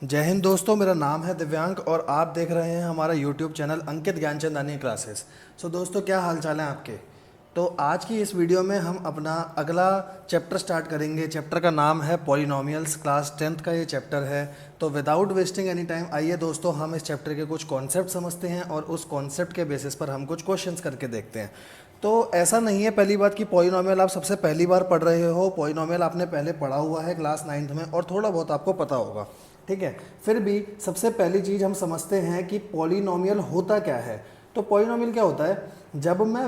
जय हिंद दोस्तों, मेरा नाम है दिव्यांक और आप देख रहे हैं हमारा यूट्यूब चैनल अंकित ज्ञानचंदानी क्लासेस। सो दोस्तों, क्या हाल चाल है आपके। तो आज की इस वीडियो में हम अपना अगला चैप्टर स्टार्ट करेंगे। चैप्टर का नाम है पॉलिनोमियल्स, क्लास 10th का ये चैप्टर है। तो विदाउट वेस्टिंग एनी टाइम आइए दोस्तों हम इस चैप्टर के कुछ कॉन्सेप्ट समझते हैं और उस कॉन्सेप्ट के बेसिस पर हम कुछ क्वेश्चंस करके देखते हैं। तो ऐसा नहीं है पहली बात कि पॉलिनोमियल आप सबसे पहली बार पढ़ रहे हो। पॉलिनोमियल आपने पहले पढ़ा हुआ है क्लास 9th में और थोड़ा बहुत आपको पता होगा, ठीक है। फिर भी सबसे पहली चीज़ हम समझते हैं कि पॉलिनोमियल होता क्या है। तो पॉलिनोमियल क्या होता है, जब मैं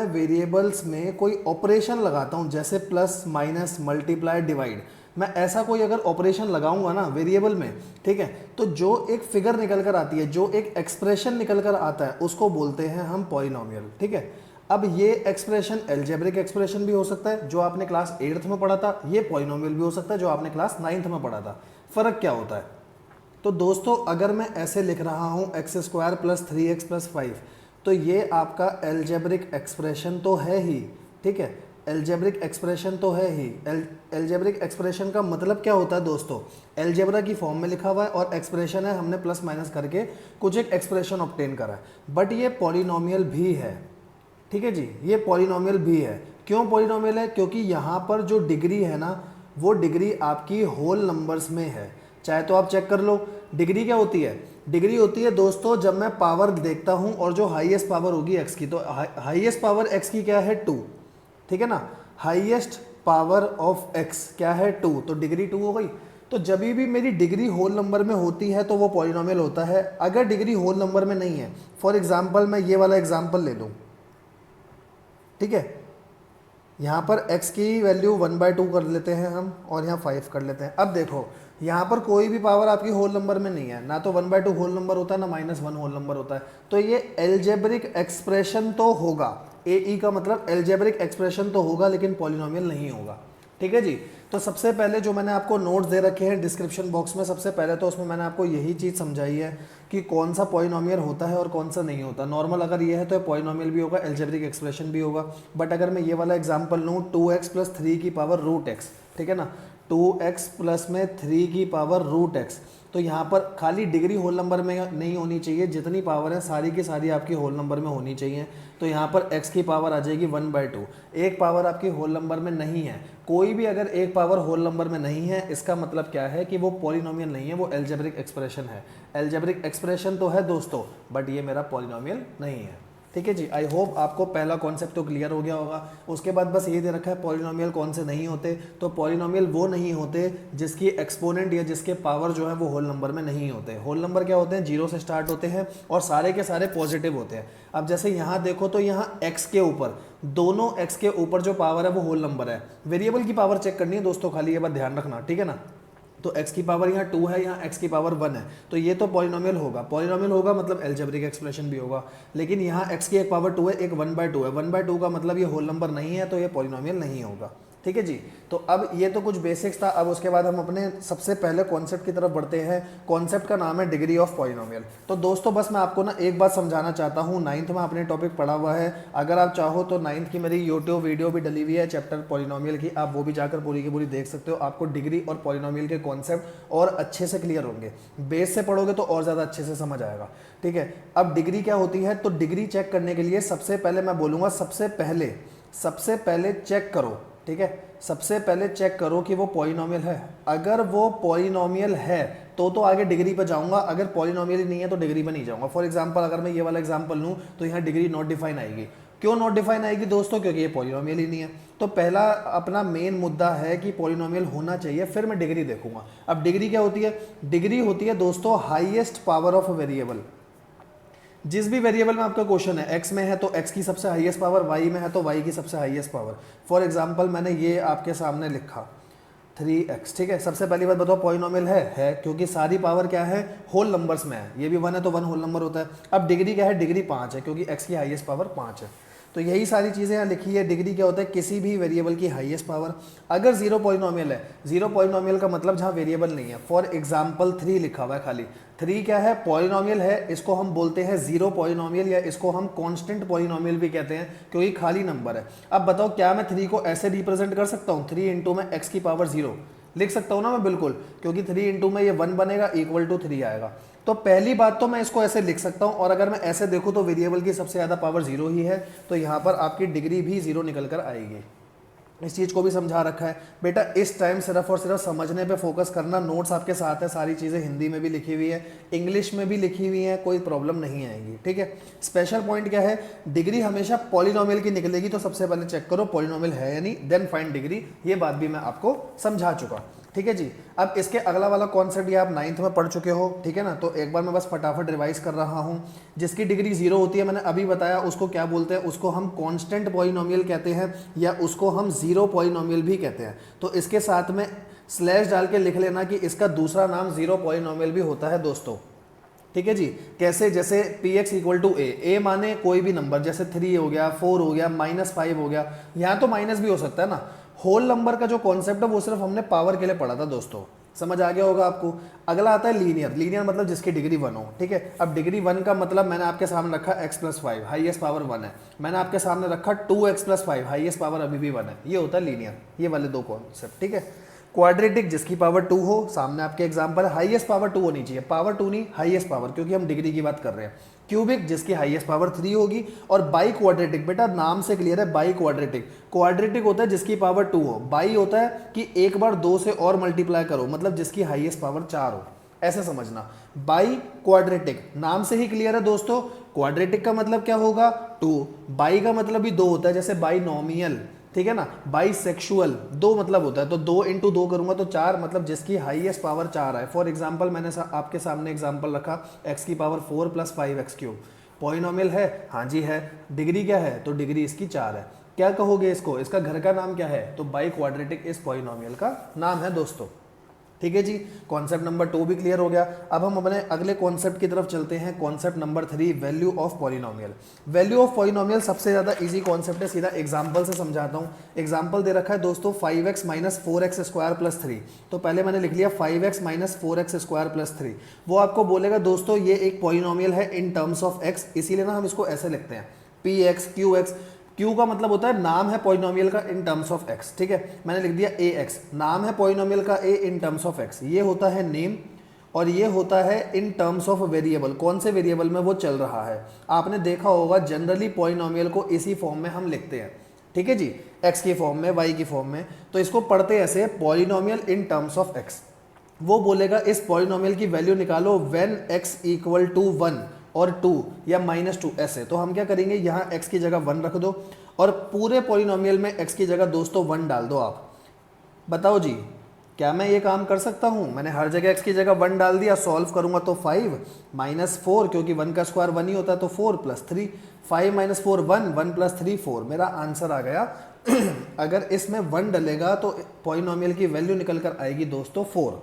वेरिएबल्स में कोई ऑपरेशन लगाता हूँ, जैसे प्लस माइनस मल्टीप्लाई डिवाइड, मैं ऐसा कोई अगर ऑपरेशन लगाऊंगा ना वेरिएबल में, ठीक है, तो जो एक फिगर निकल कर आती है, जो एक एक्सप्रेशन निकल कर आता है, उसको बोलते हैं हम पॉलिनोमियल, ठीक है। अब ये एक्सप्रेशन एल्जेब्रिक एक्सप्रेशन भी हो सकता है जो आपने क्लास 8th में पढ़ा था, ये पॉलिनोमियल भी हो सकता है जो आपने क्लास 9th में पढ़ा था। फर्क क्या होता है, तो दोस्तों अगर मैं ऐसे लिख रहा हूँ x square plus 3x plus 5, तो ये आपका एल्जेब्रिक एक्सप्रेशन तो है ही, ठीक है। एल्जेब्रिक एक्सप्रेशन तो है ही। एल्जेब्रिक एक्सप्रेशन का मतलब क्या होता है दोस्तों, एल्जेब्रा की फॉर्म में लिखा हुआ है और एक्सप्रेशन है, हमने प्लस माइनस करके कुछ एक एक्सप्रेशन ऑब्टेन करा है, बट ये पॉलिनोमियल भी है, ठीक है जी। ये पॉलिनोमियल भी है। क्यों पॉलिनोमियल है, क्योंकि यहाँ पर जो डिग्री है ना, वो डिग्री आपकी होल नंबर्स में है। चाहे तो आप चेक कर लो, डिग्री क्या होती है। डिग्री होती है दोस्तों जब मैं पावर देखता हूँ और जो हाईएस्ट पावर होगी एक्स की, तो हाईएस्ट पावर एक्स की क्या है 2, ठीक है ना। हाईएस्ट पावर ऑफ एक्स क्या है 2, तो डिग्री 2 हो गई। तो जब भी मेरी डिग्री होल नंबर में होती है तो वो पॉलिनोमियल होता है। अगर डिग्री होल नंबर में नहीं है, फॉर एग्जाम्पल मैं ये वाला एग्जाम्पल ले लूँ, ठीक है। यहाँ पर x की वैल्यू 1/2 कर लेते हैं हम और यहाँ 5 कर लेते हैं। अब देखो यहाँ पर कोई भी पावर आपकी होल नंबर में नहीं है, ना तो 1/2 होल नंबर होता है ना -1 होल नंबर होता है। तो ये एल्जेब्रिक एक्सप्रेशन तो होगा, ए ई का मतलब एल्जेब्रिक एक्सप्रेशन तो होगा, लेकिन पॉलिनोमियल नहीं होगा, ठीक है जी। तो सबसे पहले जो मैंने आपको नोट्स दे रखे हैं डिस्क्रिप्शन बॉक्स में, सबसे पहले तो उसमें मैंने आपको यही चीज़ समझाई है कि कौन सा पॉलिनोमियल होता है और कौन सा नहीं होता। नॉर्मल अगर ये है तो पॉलिनोमियल भी होगा, एल्जेब्रिक एक्सप्रेशन भी होगा। बट अगर मैं ये वाला एग्जांपल लूँ 2x प्लस 3 की पावर रूट एक्स, ठीक है ना, 2x प्लस में 3 की पावर रूट एक्स, तो यहाँ पर खाली डिग्री होल नंबर में नहीं होनी चाहिए, जितनी पावर है सारी की सारी आपकी होल नंबर में होनी चाहिए। तो यहाँ पर x की पावर आ जाएगी 1/2। एक पावर आपकी होल नंबर में नहीं है, कोई भी अगर एक पावर होल नंबर में नहीं है, इसका मतलब क्या है कि वो पॉलिनोमियल नहीं है, वो एल्जेब्रिक एक्सप्रेशन है। एल्जेब्रिक एक्सप्रेशन तो है दोस्तों, बट ये मेरा पॉलिनोमियल नहीं है, ठीक है जी। आई होप आपको पहला कॉन्सेप्ट तो क्लियर हो गया होगा। उसके बाद बस ये दे रखा है पॉलिनोमियल कौन से नहीं होते। तो पॉलिनोमियल वो नहीं होते जिसकी एक्सपोनेंट या जिसके पावर जो है वो होल नंबर में नहीं होते। होल नंबर क्या होते हैं, 0 से स्टार्ट होते हैं और सारे के सारे पॉजिटिव होते हैं। अब जैसे यहाँ देखो तो यहाँ एक्स के ऊपर, दोनों एक्स के ऊपर जो पावर है वो होल नंबर है। वेरिएबल की पावर चेक करनी है दोस्तों, खाली ये बात ध्यान रखना, ठीक है ना। तो x की पावर यहाँ 2 है, यहाँ x की पावर 1 है, तो ये तो पॉलिनोमियल होगा। पॉलिनोमियल होगा मतलब एल्जेब्रिक एक्सप्रेशन भी होगा। लेकिन यहाँ x की एक पावर 2 है, एक 1/2 है, 1/2 का मतलब ये होल नंबर नहीं है, तो ये पॉलिनोमियल नहीं होगा, ठीक है जी। तो अब ये तो कुछ बेसिक्स था। अब उसके बाद हम अपने सबसे पहले कॉन्सेप्ट की तरफ बढ़ते हैं। कॉन्सेप्ट का नाम है डिग्री ऑफ पॉलिनोमियल। तो दोस्तों बस मैं आपको ना एक बात समझाना चाहता हूँ, 9th में आपने टॉपिक पढ़ा हुआ है। अगर आप चाहो तो 9th की मेरी यूट्यूब वीडियो भी डली हुई है चैप्टर पॉलिनोमियल की, आप वो भी जाकर पूरी की पूरी देख सकते हो। आपको डिग्री और पॉलिनोमियल के कॉन्सेप्ट और अच्छे से क्लियर होंगे। बेस से पढ़ोगे तो और ज़्यादा अच्छे से समझ आएगा, ठीक है। अब डिग्री क्या होती है, तो डिग्री चेक करने के लिए सबसे पहले मैं बोलूँगा सबसे पहले चेक करो, ठीक है। सबसे पहले चेक करो कि वो पॉलिनोमियल है। अगर वो पॉलिनोमियल है तो आगे डिग्री पे जाऊंगा, अगर पॉलिनोमियल ही नहीं है तो डिग्री पे नहीं जाऊंगा। फॉर एग्जांपल अगर मैं ये वाला एग्जांपल लूं तो यहाँ डिग्री नॉट डिफाइन आएगी। क्यों नॉट डिफाइन आएगी दोस्तों, क्योंकि ये पॉलिनोमियल ही नहीं है। तो पहला अपना मेन मुद्दा है कि पॉलिनोमियल होना चाहिए, फिर मैं डिग्री देखूंगा। अब डिग्री क्या होती है, डिग्री होती है दोस्तों हाईएस्ट पावर ऑफ वेरिएबल। जिस भी वेरिएबल में आपका क्वेश्चन है, x में है तो x की सबसे हाईएस्ट पावर, y में है तो y की सबसे हाईएस्ट पावर। फॉर एग्जांपल मैंने ये आपके सामने लिखा 3x, ठीक है। सबसे पहली बात बताओ पॉलिनोमियल है, क्योंकि सारी पावर क्या है, होल नंबर्स में है। ये भी 1 है तो 1 होल नंबर होता है। अब डिग्री क्या है, डिग्री 5 है, क्योंकि x की हाईएस्ट पावर 5 है। तो यही सारी चीज़ें यहाँ लिखी है। डिग्री क्या होता है, किसी भी वेरिएबल की हाईएस्ट पावर। अगर जीरो पॉलिनोमियल है, जीरो पॉलिनोमियल का मतलब जहाँ वेरिएबल नहीं है। फॉर एग्जाम्पल 3 लिखा हुआ है खाली, 3 क्या है, पॉलिनोमियल है। इसको हम बोलते हैं जीरो पॉलिनोमियल, या इसको हम कांस्टेंट पॉलिनोमियल भी कहते हैं, क्योंकि खाली नंबर है। अब बताओ क्या मैं 3 को ऐसे रिप्रेजेंट कर सकता हूँ, 3 इंटू में x की पावर 0, लिख सकता हूँ ना मैं, बिल्कुल, क्योंकि 3 इंटू में ये 1 बनेगा इक्वल टू 3 आएगा। तो पहली बात तो मैं इसको ऐसे लिख सकता हूँ, और अगर मैं ऐसे देखूँ तो वेरिएबल की सबसे ज़्यादा पावर 0 ही है, तो यहाँ पर आपकी डिग्री भी 0 निकल कर आएगी। इस चीज़ को भी समझा रखा है बेटा। इस टाइम सिर्फ और सिर्फ समझने पे फोकस करना, नोट्स आपके साथ है, सारी चीज़ें हिंदी में भी लिखी हुई है, इंग्लिश में भी लिखी हुई है, कोई प्रॉब्लम नहीं आएगी, ठीक है। स्पेशल पॉइंट क्या है, डिग्री हमेशा पॉलिनोमियल की निकलेगी, तो सबसे पहले चेक करो पॉलिनोमियल है या नहीं, देन फाइंड डिग्री। ये बात भी मैं आपको समझा चुका, ठीक है जी। अब इसके अगला वाला कॉन्सेप्ट ये आप 9th में पढ़ चुके हो, ठीक है ना। तो एक बार मैं बस फटाफट रिवाइज कर रहा हूँ। जिसकी डिग्री 0 होती है, मैंने अभी बताया, उसको क्या बोलते हैं, उसको हम कांस्टेंट पॉलिनोमियल कहते हैं, या उसको हम जीरो पॉलिनोमियल भी कहते हैं। तो इसके साथ में स्लैश डाल के लिख लेना कि इसका दूसरा नाम जीरो पॉलिनोमियल भी होता है दोस्तों, ठीक है जी। कैसे, जैसे पी एक्स इक्वल टू ए माने कोई भी नंबर, जैसे 3 हो गया, 4 हो गया, -5 हो गया, यहाँ तो माइनस भी हो सकता है ना। होल नंबर का जो कॉन्सेप्ट है वो सिर्फ हमने पावर के लिए पढ़ा था दोस्तों, समझ आ गया होगा आपको। अगला आता है लीनियर। लीनियर मतलब जिसकी डिग्री 1 हो, ठीक है। अब डिग्री 1 का मतलब मैंने आपके सामने रखा x+5, हाईएस्ट पावर 1 है। मैंने आपके सामने रखा 2x+5, हाईएस्ट पावर अभी भी 1 है। ये होता है लीनियर, ये वाले दो कॉन्सेप्ट, ठीक है। क्वाड्रेटिक जिसकी पावर 2 हो, सामने आपके एग्जांपल है, हाईएस्ट पावर 2 होनी चाहिए, पावर 2 नहीं, हाईएस्ट पावर, क्योंकि हम डिग्री की बात कर रहे हैं। क्यूबिक जिसकी हाईएस्ट पावर 3 होगी, और बाई क्वाड्रेटिक, बेटा नाम से क्लियर है, बाई क्वाड्रेटिक। क्वाड्रेटिक होता है जिसकी पावर 2 हो, बाई होता है कि एक बार 2 से और मल्टीप्लाई करो, मतलब जिसकी हाईएस्ट पावर 4 हो, ऐसे समझना। बाई क्वाड्रेटिक नाम से ही क्लियर है दोस्तों। क्वाड्रेटिक का मतलब क्या होगा, 2। बाई का मतलब भी 2 होता है, जैसे बाइनोमियल, ठीक है ना। बाइसेक्सुअल 2 मतलब होता है, तो 2 इंटू 2 करूंगा तो 4, मतलब जिसकी हाईएस्ट पावर 4 है। फॉर एग्जांपल मैंने आपके सामने एग्जांपल रखा x की पावर 4 + 5x³ पॉलिनोमियल है, हाँ जी है। डिग्री क्या है, तो डिग्री इसकी 4 है। क्या कहोगे इसको, इसका घर का नाम क्या है, तो बाई क्वाड्रेटिक इस पॉलिनोमियल का नाम है दोस्तों, ठीक है जी। कॉन्सेप्ट नंबर 2 भी क्लियर हो गया। अब हम अपने अगले कॉन्सेप्ट की तरफ चलते हैं, concept number 3, value of polynomial. Value of polynomial सबसे ज्यादा इजी कॉन्सेप्ट है, सीधा एग्जांपल से समझाता हूं। एग्जांपल दे रखा है दोस्तों 5x - 4x² + 3। तो पहले मैंने लिख लिया 5x - 4x² + 3। वो आपको बोलेगा दोस्तों ये एक पॉलिनोमियल है इन टर्म्स ऑफ x, इसीलिए ना हम इसको ऐसे लिखते हैं px qx। Q का मतलब होता है नाम है पॉलिनोमियल का इन टर्म्स ऑफ x, ठीक है। मैंने लिख दिया ax, नाम है पॉलिनोमियल का a in terms of x। ये होता है नेम, और ये होता है इन टर्म्स ऑफ वेरिएबल, कौन से वेरिएबल में वो चल रहा है। आपने देखा होगा जनरली पॉलिनोमियल को इसी फॉर्म में हम लिखते हैं, ठीक है जी, x की फॉर्म में, y की फॉर्म में। तो इसको पढ़ते ऐसे, polynomial in terms of x। वो बोलेगा इस पॉलिनोमियल की वैल्यू निकालो व्हेन x = 1 और 2 या -2, ऐसे। तो हम क्या करेंगे, यहाँ x की जगह 1 रख दो, और पूरे पॉलिनोमियल में x की जगह दोस्तों 1 डाल दो। आप बताओ जी, क्या मैं ये काम कर सकता हूँ? मैंने हर जगह x की जगह 1 डाल दिया, सॉल्व करूंगा तो 5 - 4, क्योंकि 1 का स्क्वायर 1 ही होता है, तो 4 + 3। 5 - 4 1, 1 + 3 4, मेरा आंसर आ गया। अगर इसमें 1 डलेगा तो पॉलिनोमियल की वैल्यू निकल कर आएगी दोस्तों 4।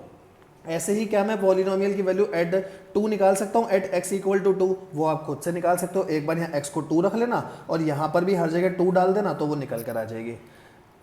ऐसे ही क्या मैं पॉलिनोमियल की वैल्यू एट 2 निकाल सकता हूँ, एट x = 2। वो आप खुद से निकाल सकते हो। एक बार यहाँ x को 2 रख लेना, और यहाँ पर भी हर जगह 2 डाल देना, तो वो निकल कर आ जाएगी।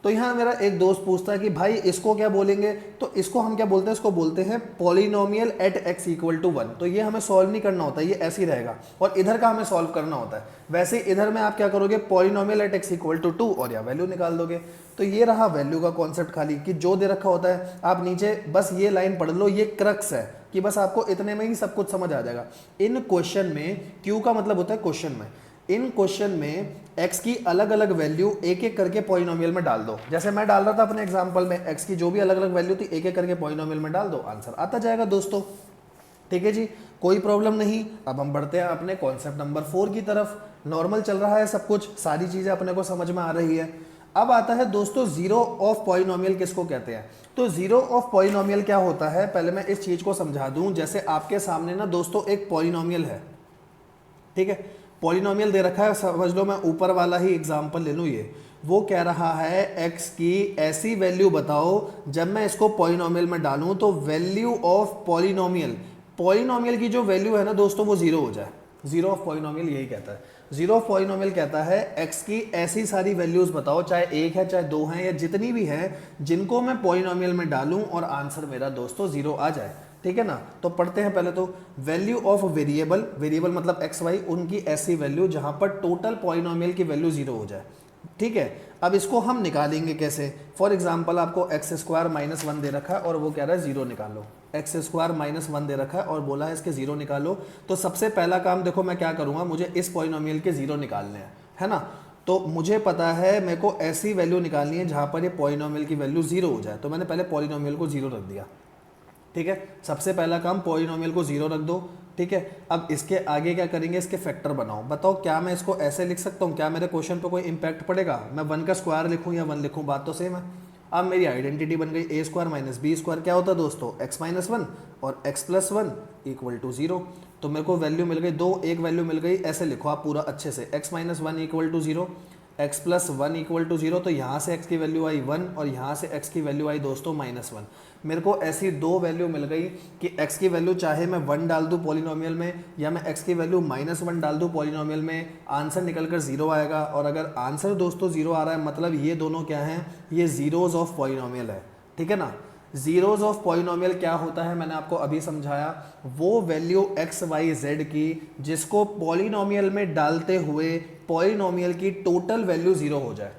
तो यहाँ मेरा एक दोस्त पूछता है कि भाई इसको क्या बोलेंगे, तो इसको हम क्या बोलते हैं, इसको बोलते हैं पॉलिनोमियल एट x = 1। तो ये हमें सॉल्व नहीं करना होता, ये ऐसे ही रहेगा, और इधर का हमें सॉल्व करना होता है। वैसे इधर में आप क्या करोगे, पॉलिनोमियल एट x = 2, और या वैल्यू निकाल दोगे। तो ये रहा वैल्यू का कॉन्सेप्ट, खाली कि जो दे रखा होता है आप नीचे बस ये लाइन पढ़ लो, ये क्रक्स है कि बस आपको इतने में ही सब कुछ समझ आ जाएगा। इन क्वेश्चन में Q का मतलब होता है क्वेश्चन में, इन क्वेश्चन में x की अलग अलग वैल्यू एक एक करके पॉलिनोमियल में डाल दो। जैसे मैं डाल रहा था अपने एग्जांपल में, x की जो भी अलग अलग वैल्यू थी एक एक करके पॉलिनोमियल में डाल दो, आंसर आता जाएगा दोस्तों, ठीक है जी, कोई प्रॉब्लम नहीं। अब हम बढ़ते हैं अपने कॉन्सेप्ट नंबर 4 की तरफ। नॉर्मल चल रहा है सब कुछ, सारी चीजें अपने को समझ में आ रही है। अब आता है दोस्तों जीरो ऑफ पॉलिनोमियल किसको कहते हैं। तो जीरो ऑफ पॉलिनोमियल क्या होता है, पहले मैं इस चीज को समझा दूं। जैसे आपके सामने ना दोस्तों एक पॉलिनोमियल है, ठीक है, पॉलिनोमियल दे रखा है, समझ लो मैं ऊपर वाला ही एग्जांपल ले लूं। ये वो कह रहा है x की ऐसी वैल्यू बताओ जब मैं इसको पॉलिनोमियल में डालूं तो वैल्यू ऑफ पॉलिनोमियल, पॉलिनोमियल की जो वैल्यू है ना दोस्तों वो जीरो हो जाए। जीरो ऑफ पॉलिनोमियल यही कहता है। जीरो ऑफ पॉलिनोमियल कहता है x की ऐसी सारी वैल्यूज बताओ, चाहे 1 है चाहे 2 है या जितनी भी है, जिनको मैं पॉलिनोमियल में डालूं और आंसर मेरा दोस्तों जीरो आ जाए, ठीक है ना। तो पढ़ते हैं पहले तो वैल्यू ऑफ वेरिएबल, वेरिएबल मतलब एक्स वाई, उनकी ऐसी वैल्यू जहां पर टोटल पॉलिनोमियल की वैल्यू जीरो हो जाए। ठीक है, अब इसको हम निकालेंगे कैसे? फॉर एग्जाम्पल आपको एक्स स्क्वायर माइनस वन दे रखा है और वो कह रहा है जीरो निकालो। एक्स स्क्वायर माइनस वन दे रखा है और बोला है इसके जीरो निकालो। तो सबसे पहला काम देखो मैं क्या करूंगा, मुझे इस पॉलिनोमियल के जीरो निकालने हैं, है ना। तो मुझे पता है मेरे को ऐसी वैल्यू निकालनी है जहां पर ये पॉलिनोमियल की वैल्यू जीरो हो जाए। तो मैंने पहले पॉलिनोमियल को जीरो रख दिया, ठीक है। सबसे पहला काम पॉलिनोमियल को जीरो रख दो, ठीक है। अब इसके आगे क्या करेंगे, इसके फैक्टर बनाओ। बताओ क्या मैं इसको ऐसे लिख सकता हूँ, क्या मेरे क्वेश्चन पे कोई इंपैक्ट पड़ेगा? मैं वन का स्क्वायर लिखूँ या वन लिखूँ, बात तो सेम है। अब मेरी आइडेंटिटी बन गई, A square minus B square क्या होता है दोस्तों, एक्स माइनस वन, और X plus one equal to zero. तो मेरे को वैल्यू मिल गई दो, एक वैल्यू मिल गई, ऐसे लिखो आप पूरा अच्छे से, X minus one equal to zero, X plus one equal to zero. तो यहाँ से एक्स की वैल्यू आई वन और यहाँ से एक्स की वैल्यू आई दोस्तों माइनस वन। मेरे को ऐसी दो वैल्यू मिल गई कि एक्स की वैल्यू चाहे मैं वन डाल दूँ पॉलिनोमियल में या मैं एक्स की वैल्यू माइनस वन डाल दूँ पॉलिनोमियल में, आंसर निकल कर जीरो आएगा। और अगर आंसर दोस्तों जीरो आ रहा है मतलब ये दोनों क्या हैं, ये जीरोज ऑफ पॉलिनोमियल है, ठीक है ना। जीरोज ऑफ पॉलिनोमियल क्या होता है मैंने आपको अभी समझाया, वो वैल्यू एक्स वाई जेड की जिसको पॉलिनोमियल में डालते हुए पॉलिनोमियल की टोटल वैल्यू जीरो हो जाए।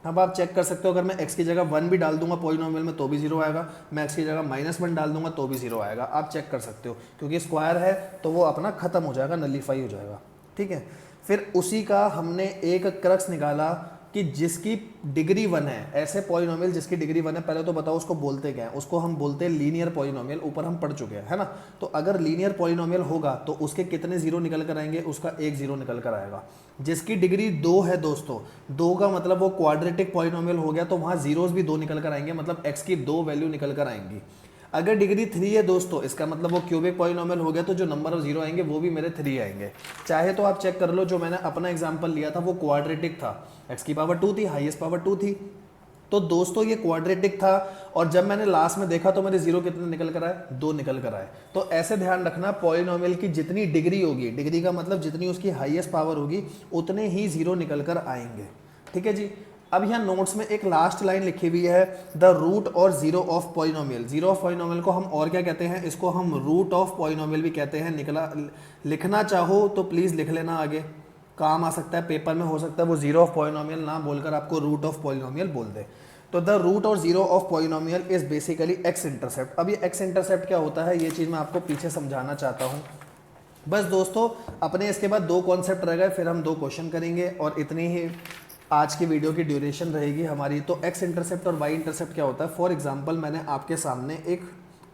अब आप चेक कर सकते हो, अगर मैं x की जगह वन भी डाल दूंगा पॉलिनोमियल में तो भी जीरो आएगा, मैं x की जगह माइनस वन डाल दूंगा तो भी जीरो आएगा। आप चेक कर सकते हो, क्योंकि स्क्वायर है तो वो अपना खत्म हो जाएगा, नलीफाई हो जाएगा, ठीक है। फिर उसी का हमने एक क्रक्स निकाला कि जिसकी डिग्री वन है, ऐसे पॉलिनोमियल जिसकी डिग्री वन है, पहले तो बताओ उसको बोलते क्या है? उसको हम बोलते हैं लीनियर पॉलिनोमियल, ऊपर हम पढ़ चुके हैं, है ना। तो अगर लीनियर पॉलिनोमियल होगा तो उसके कितने जीरो निकल कर आएंगे, उसका एक जीरो निकल कर आएगा। जिसकी डिग्री दो है दोस्तों, दो का मतलब वो क्वाड्रेटिक पॉलिनोमियल हो गया, तो वहाँ जीरोज भी दो निकल कर आएंगे, मतलब एक्स की दो वैल्यू निकल कर आएंगी। अगर डिग्री थ्री है दोस्तों, इसका मतलब वो क्यूबिक पॉलिनोमियल हो गया, तो जो नंबर ऑफ जीरो आएंगे वो भी मेरे थ्री आएंगे। चाहे तो आप चेक कर लो, जो मैंने अपना एग्जांपल लिया था वो क्वाड्रेटिक था, एक्स की पावर टू थी, हाईएस्ट पावर टू थी। तो दोस्तों ये क्वाड्रेटिक था और जब मैंने लास्ट में देखा तो मेरे जीरो कितने निकल कर आए, दो निकल कर आए। तो ऐसे ध्यान रखना, पॉलिनोमियल की जितनी डिग्री होगी, डिग्री का मतलब जितनी उसकी हाईएस्ट पावर होगी उतने ही जीरो निकल कर आएंगे, ठीक है जी। अब यहाँ नोट्स में एक लास्ट लाइन लिखी हुई है, द रूट और zero of polynomial. Zero of polynomial को हम और क्या कहते हैं, इसको हम रूट ऑफ पॉलिनोमियल भी कहते हैं। लिखना चाहो तो प्लीज लिख लेना, आगे काम आ सकता है, पेपर में हो सकता है वो जीरो ऑफ पॉलिनोमियल ना बोलकर आपको रूट ऑफ पॉलिनोमियल बोल दे। तो द रूट और zero of polynomial is basically x intercept. अब ये एक्स इंटरसेप्ट क्या होता है, ये चीज मैं आपको पीछे समझाना चाहता हूँ। बस दोस्तों अपने इसके बाद दो कॉन्सेप्ट रह गए, फिर हम दो क्वेश्चन करेंगे और इतनी ही आज की वीडियो की ड्यूरेशन रहेगी हमारी। तो एक्स इंटरसेप्ट और वाई इंटरसेप्ट क्या होता है, फॉर एग्जांपल मैंने आपके सामने एक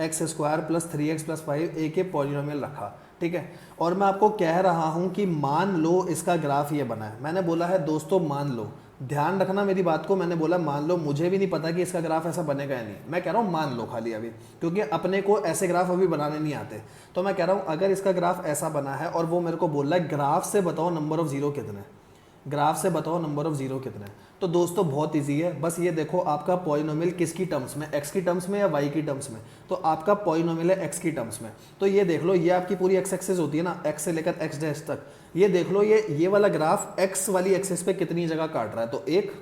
x square plus three x plus five ए के पॉलिनोमियल रखा, ठीक है, और मैं आपको कह रहा हूं कि मान लो इसका ग्राफ ये बना है। मैंने बोला है दोस्तों मान लो, ध्यान रखना मेरी बात को, मैंने बोला मान लो, मुझे भी नहीं पता कि इसका ग्राफ ऐसा बनेगा या नहीं, मैं कह रहा हूँ मान लो खाली अभी, क्योंकि अपने को ऐसे ग्राफ अभी बनाने नहीं आते। तो मैं कह रहा हूँ अगर इसका ग्राफ ऐसा बना है और वो मेरे को बोल रहा है ग्राफ से बताओ नंबर ऑफ जीरो कितने, ग्राफ से बताओ नंबर ऑफ जीरो कितने। तो दोस्तों बहुत इजी है, बस ये देखो आपका पॉलिनोमियल किसकी टर्म्स में, एक्स की टर्म्स में या वाई की टर्म्स में। तो आपका पॉलिनोमियल है एक्स की टर्म्स में। तो ये देख लो, ये आपकी पूरी एक्स एक्सिस होती है ना, एक्स से लेकर एक्स डैश तक। ये देख लो ये वाला ग्राफ एक्स वाली एक्सिस पे कितनी जगह काट रहा है। तो एक,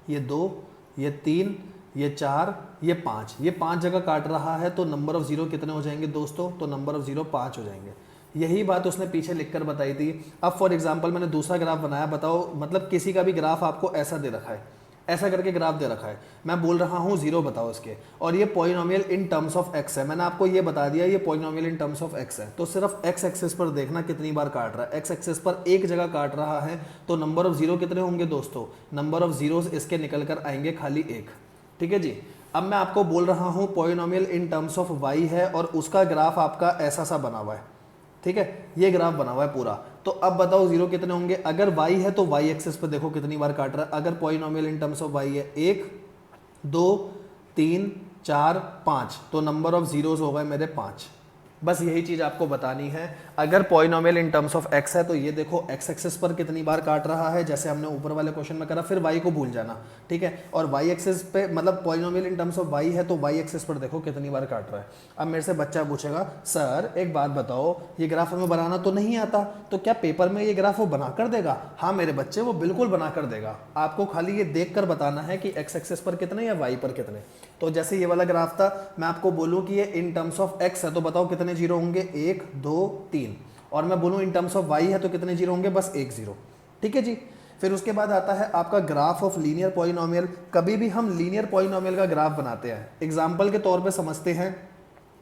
ये दो, ये तीन, ये चार, ये पाँच, ये पाँच जगह काट रहा है। तो नंबर ऑफ जीरो कितने हो जाएंगे दोस्तों, तो नंबर ऑफ जीरो पाँच हो जाएंगे। यही बात उसने पीछे लिखकर बताई थी। अब फॉर एग्जांपल मैंने दूसरा ग्राफ बनाया, बताओ मतलब किसी का भी ग्राफ आपको ऐसा दे रखा है, ऐसा करके ग्राफ दे रखा है, मैं बोल रहा हूँ जीरो बताओ इसके, और ये polynomial in terms of x है। मैंने आपको ये बता दिया ये polynomial in terms of x है। तो सिर्फ एक्स एक्सिस पर देखना कितनी बार काट रहा है, एक्स एक्सिस पर एक जगह काट रहा है। तो नंबर ऑफ जीरो कितने होंगे दोस्तों, नंबर ऑफ जीरोस इसके निकल कर आएंगे खाली एक, ठीक है जी। अब मैं आपको बोल रहा हूँ polynomial in terms of Y है और उसका ग्राफ आपका ऐसा सा बना हुआ है, ठीक है, ये ग्राफ बना हुआ है पूरा। तो अब बताओ जीरो कितने होंगे। अगर y है तो y एक्सिस पर देखो कितनी बार काट रहा है। अगर polynomial in terms of y है, एक, दो, तीन, चार, पाँच, तो नंबर ऑफ जीरोस हो गए मेरे पाँच। बस यही चीज आपको बतानी है। अगर polynomial in terms of x है तो ये देखो x एक्सिस पर कितनी बार काट रहा है, जैसे हमने ऊपर वाले क्वेश्चन में करा। फिर y को भूल जाना, ठीक है, और y एक्सिस पे मतलब polynomial in terms of y है तो y एक्सिस पर देखो कितनी बार काट रहा है। अब मेरे से बच्चा पूछेगा सर एक बात बताओ, ये ग्राफ हमें बनाना तो नहीं आता, तो क्या पेपर में ये ग्राफ वो बना कर देगा? हाँ मेरे बच्चे, वो बिल्कुल बना कर देगा। आपको खाली ये देख कर बताना है कि x एक्सिस पर कितने या y पर कितने। तो जैसे ये वाला ग्राफ था, मैं आपको बोलूँ कि ये इन टर्म्स ऑफ x है तो बताओ कितने जीरो होंगे, एक, दो, तीन, और मैं बोलूँ इन टर्म्स ऑफ y है तो कितने जीरो होंगे, बस एक जीरो, ठीक है जी। फिर उसके बाद आता है आपका ग्राफ ऑफ लीनियर पॉलिनोमियल। कभी भी हम लीनियर पॉलिनोमियल का ग्राफ बनाते हैं, एग्जाम्पल के तौर पे समझते हैं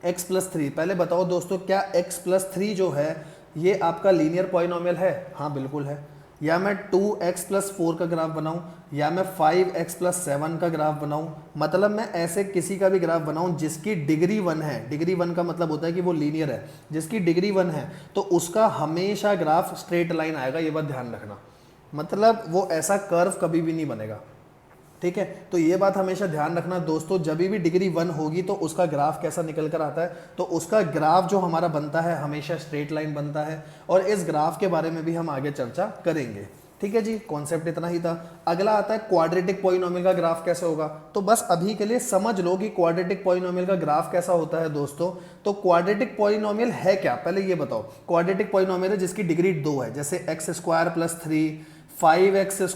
x+3। पहले बताओ दोस्तों, क्या x+3 जो है ये आपका लीनियर पॉलिनोमियल है? हाँ बिल्कुल है। या मैं 2x+4 का ग्राफ बनाऊं, या मैं 5x+7 का ग्राफ बनाऊं, मतलब मैं ऐसे किसी का भी ग्राफ बनाऊं जिसकी डिग्री 1 है। डिग्री 1 का मतलब होता है कि वो लीनियर है। जिसकी डिग्री 1 है तो उसका हमेशा ग्राफ स्ट्रेट लाइन आएगा, ये बात ध्यान रखना। मतलब वो ऐसा कर्व कभी भी नहीं बनेगा, ठीक है। तो ये बात हमेशा ध्यान रखना दोस्तों, जब भी डिग्री 1 होगी तो उसका ग्राफ कैसा निकल कर आता है, तो उसका ग्राफ जो हमारा बनता है हमेशा स्ट्रेट लाइन बनता है। और इस ग्राफ के बारे में भी हम आगे चर्चा करेंगे, ठीक है जी। कॉन्सेप्ट इतना ही था। अगला आता है क्वाड्रेटिक पॉलिनोमियल का ग्राफ कैसे होगा। तो बस अभी के लिए समझ लो कि क्वाड्रेटिक पॉलिनोमियल का ग्राफ कैसा होता है दोस्तों। तो क्वाड्रेटिक पॉलिनोमियल है क्या, पहले ये बताओ। क्वाड्रेटिक पॉलिनोमियल है जिसकी डिग्री 2 है, जैसे x² + 3, 5x²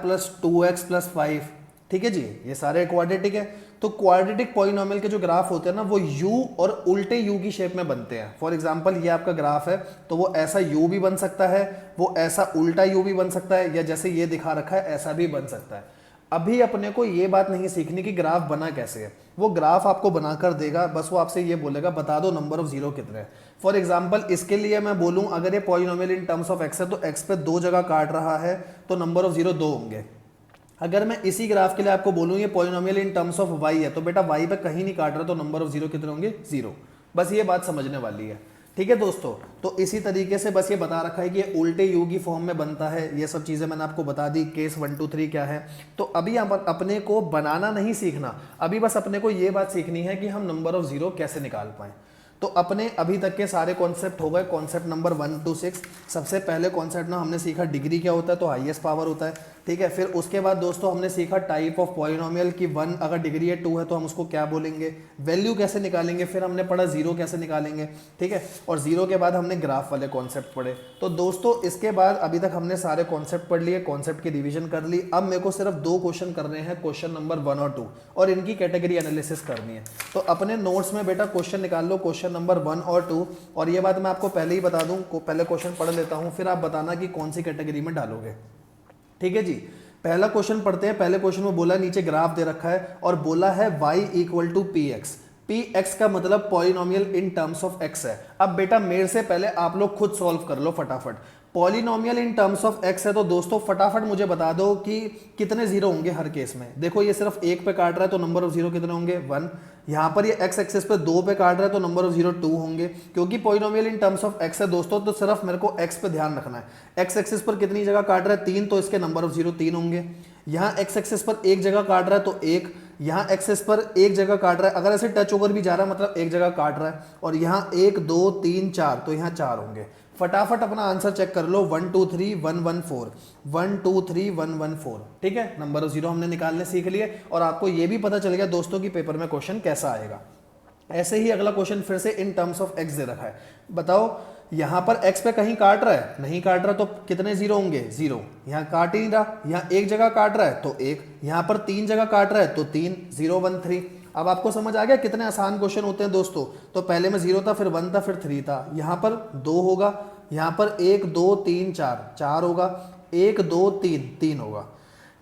+ 2x+5, ठीक है जी, ये सारे क्वाड्रेटिक है। तो क्वाड्रेटिक पॉलिनोमियल के जो ग्राफ होते हैं ना, वो u और उल्टे u की शेप में बनते हैं। फॉर एग्जांपल ये आपका ग्राफ है, तो वो ऐसा u भी बन सकता है, वो ऐसा उल्टा u भी बन सकता है, या जैसे ये दिखा रखा है ऐसा भी बन सकता है। अभी अपने को ये बात नहीं सीखनी कि ग्राफ बना कैसे है, वो ग्राफ आपको बनाकर देगा, बस वो आपसे ये बोलेगा बता दो नंबर ऑफ जीरो कितने हैं। फॉर एग्जांपल इसके लिए मैं बोलूं, अगर ये polynomial in terms of x है तो x पे 2 जगह काट रहा है तो नंबर ऑफ जीरो 2 होंगे। अगर मैं इसी ग्राफ के लिए आपको बोलूं ये polynomial in terms of y है, तो बेटा y पे कहीं नहीं काट रहा, तो नंबर ऑफ जीरो कितने होंगे? 0। बस ये बात समझने वाली है, ठीक है दोस्तों। तो इसी तरीके से बस ये बता रखा है कि ये उल्टे u की फॉर्म में बनता है। ये सब चीज़ें मैंने आपको बता दी, केस 1 2 3 क्या है। तो अभी अपने को बनाना नहीं सीखना, अभी बस अपने को ये बात सीखनी है कि हम नंबर ऑफ जीरो कैसे निकाल पाएँ। तो अपने अभी तक के सारे कॉन्सेप्ट हो गए, कॉन्सेप्ट नंबर 1 to 6। सबसे पहले कॉन्सेप्ट ना हमने सीखा डिग्री क्या होता है, तो हाईएस्ट पावर होता है, ठीक है। फिर उसके बाद दोस्तों हमने सीखा टाइप ऑफ पॉलिनोमियल की 1 अगर डिग्री है, 2 है तो हम उसको क्या बोलेंगे, वैल्यू कैसे निकालेंगे। फिर हमने पढ़ा जीरो कैसे निकालेंगे, ठीक है। और जीरो के बाद हमने ग्राफ वाले कॉन्सेप्ट पढ़े। तो दोस्तों इसके बाद अभी तक हमने सारे कॉन्सेप्ट पढ़ लिए, कॉन्सेप्ट की रिविजन कर ली। अब मेरे को सिर्फ 2 क्वेश्चन करने हैं, क्वेश्चन नंबर 1 और 2, और इनकी कैटेगरी एनालिसिस करनी है। तो अपने नोट्स में बेटा क्वेश्चन निकाल लो, क्वेश्चन नंबर 1 और 2। और ये बात मैं आपको पहले ही बता दूं, पहले क्वेश्चन पढ़ लेता हूं, फिर आप बताना कि कौन सी कैटेगरी में डालोगे, ठीक है जी। पहला क्वेश्चन पढ़ते हैं। पहले क्वेश्चन में बोला, नीचे ग्राफ दे रखा है और बोला है y = px। px का मतलब polynomial in terms of x है। अब बेटा मेरे से पहले आप लोग खुद सॉल्व कर लो फटाफट। Polynomial in terms of x है तो दोस्तों फटाफट मुझे बता दो कि कितने जीरो होंगे हर केस में। देखो ये सिर्फ 1 पे काट रहा है तो नंबर ऑफ जीरो कितने होंगे? 1। यहाँ पर ये x एक्सिस पे 2 पे काट रहा है तो नंबर ऑफ जीरो 2 होंगे। क्योंकि polynomial in terms of x है दोस्तों, तो सिर्फ मेरे को x पे ध्यान रखना है। x एक्सिस पर कितनी जगह काट रहा है? 3, तो इसके नंबर ऑफ जीरो 3 होंगे। यहाँ x एक्सिस पर 1 जगह काट रहा है तो 1, यहाँ एक्सिस पर 1 जगह काट रहा है, अगर ऐसे टच होकर भी जा रहा है मतलब 1 जगह काट रहा है। और यहाँ 1 2 3 4, तो यहाँ 4 होंगे। फटाफट अपना आंसर चेक कर लो, 1 2 3 1 1 4, 1 2 3 1 1 4, ठीक है। नंबर ऑफ जीरो हमने निकालने सीख लिए और आपको ये भी पता चल गया दोस्तों कि पेपर में क्वेश्चन कैसा आएगा। ऐसे ही अगला क्वेश्चन फिर से इन टर्म्स ऑफ x दे रखा है। बताओ यहाँ पर x पे कहीं काट रहा है? नहीं काट रहा, तो कितने जीरो होंगे? 0। यहाँ काट ही नहीं रहा, यहाँ 1 जगह काट रहा है तो 1, यहाँ पर 3 जगह काट रहा है तो 3, 0 1 3। अब आपको समझ आ गया कितने आसान क्वेश्चन होते हैं दोस्तों। तो पहले में 0 था, फिर 1 था, फिर 3 था। यहाँ पर 2 होगा, यहाँ पर 1 2 3 4, 4 होगा, 1 2 3, 3 होगा।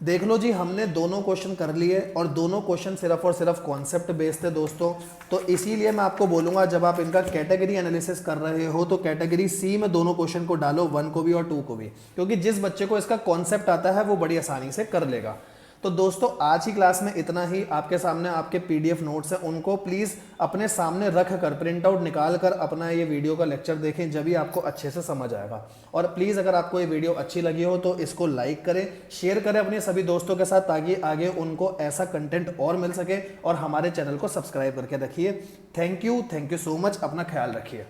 देख लो जी, हमने दोनों क्वेश्चन कर लिए और दोनों क्वेश्चन सिर्फ और सिर्फ कॉन्सेप्ट बेस्ड थे दोस्तों। तो इसीलिए मैं आपको बोलूंगा जब आप इनका कैटेगरी एनालिसिस कर रहे हो तो कैटेगरी सी में दोनों क्वेश्चन को डालो, 1 को भी और 2 को भी, क्योंकि जिस बच्चे को इसका कॉन्सेप्ट आता है वो बड़ी आसानी से कर लेगा। तो दोस्तों आज की क्लास में इतना ही। आपके सामने आपके पीडीएफ नोट्स हैं, उनको प्लीज़ अपने सामने रख कर प्रिंट आउट निकाल कर अपना ये वीडियो का लेक्चर देखें, जब भी आपको अच्छे से समझ आएगा। और प्लीज़ अगर आपको ये वीडियो अच्छी लगी हो तो इसको लाइक करें, शेयर करें अपने सभी दोस्तों के साथ, ताकि आगे उनको ऐसा कंटेंट और मिल सके। और हमारे चैनल को सब्सक्राइब करके रखिए। Thank you so much. अपना ख्याल रखिए।